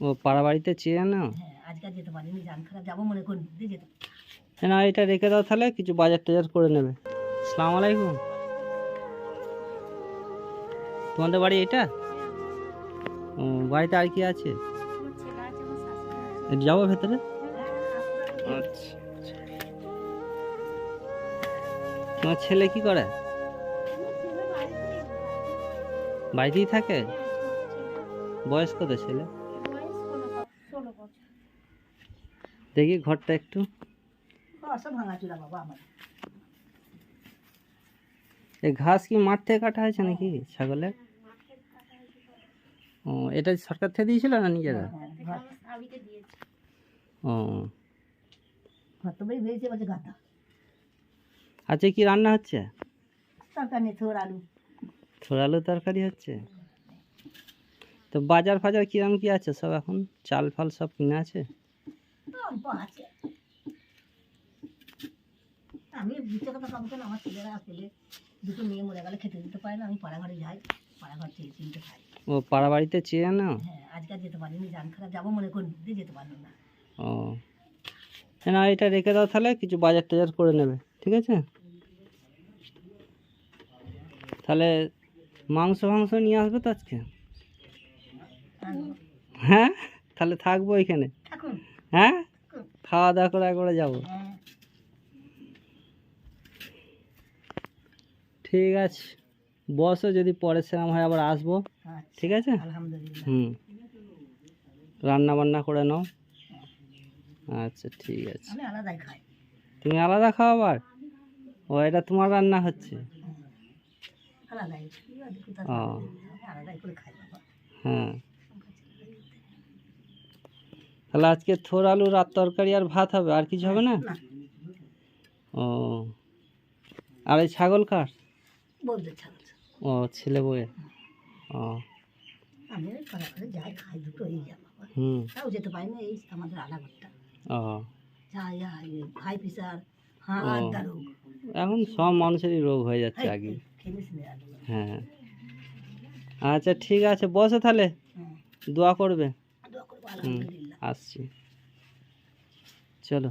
ও পাড়া বাড়িতে চেয়ে না? হ্যাঁ, আজকে যেতে পারিনি, জান খারাপ, যাবো মনে করি দিয়ে যেতে। না এটা রেখে দাও, তাহলে কিছু বাজার টাজার করে নেবে। আসসালামু আলাইকুম। তোমাদের বাড়ি এটা? ও, বাড়িতে আর কি আছে? যাবো ভেতরে? আচ্ছা, তোমার ছেলে কি করে? বাড়িতেই থাকে? বয়স কত ছেলে? দেখি ঘরটা একটু। সব ভাঙাচোরা বাবা আমার। এই ঘাস কি মাঠ থেকে কাটা হয়েছে নাকি ছাগলের? ও, এটা সরকার থেকে দিয়েছিল না নিজেরা? ও ঘর তো বেরিয়েছে বলছে গাঁথা। আচ্ছা, কি রান্না হচ্ছে? তরকারি থোর আলু। থোড় আলু তরকারি হচ্ছে। তো বাজার ফাজার কিরম কি আছে সব এখন? চাল ফাল সব কিনে আছে? অল্প আছে। আমি দুটো কথা কমছেন, আমার ছেলেরা ছেলে দুটো মেয়ে মরে গেলে খেতে দিতে পারে না, আমি পাড়াঘরে যাই, পাড়াঘর চেয়ে চিনতে খাই। ও পাড়া বাড়িতে চেয়ে না? হ্যাঁ, আজকে যেতে পারিনি, জান খারাপ, যাবো মনে করি দিয়ে যেতে পারলাম না। ও, না এটা রেখে দাও, তাহলে কিছু বাজার টাজার করে নেবে, ঠিক আছে? তাহলে মাংস ফাংস নিয়ে আসবে তো আজকে? হ্যাঁ, তাহলে থাকবো এখানে। থাকুন। হ্যাঁ, খাওয়া দাওয়া করে একবারে যাবো। হ্যাঁ। ঠিক আছে, বসো, যদি পরে সেরকম হয় আবার আসবো, ঠিক আছে? আলহামদুলিল্লাহ। রান্না বান্না করে নাও। আচ্ছা ঠিক আছে। আমি আলাদাই খাই। তুমি আলাদা খাও আবার? ও, এটা তোমার রান্না হচ্ছে? আলাদাই। ও আলাদাই করে খাই বাবা। হ্যাঁ, তাহলে আজকে থোড় আলু রাত তরকারি আর ভাত হবে, আর কিছু হবে না? ও, আর এই ছাগল কার? বলদের ছাগল। ও, ছেলে বউয়ের। ও আমি ওই পাড়াঘরে যাই, খাই, দুটো এই যা বাবা। তাও যেতে পারি না, এই আমাদের আলাঘরটা। ও যাই হাই প্রেশার, হাড় রোগ। এখন সব মানুষেরই রোগ হয়ে যাচ্ছে আগে। হ্যাঁ, আচ্ছা ঠিক আছে, বসো তাহলে, দোয়া করবে। আসছি, চলো।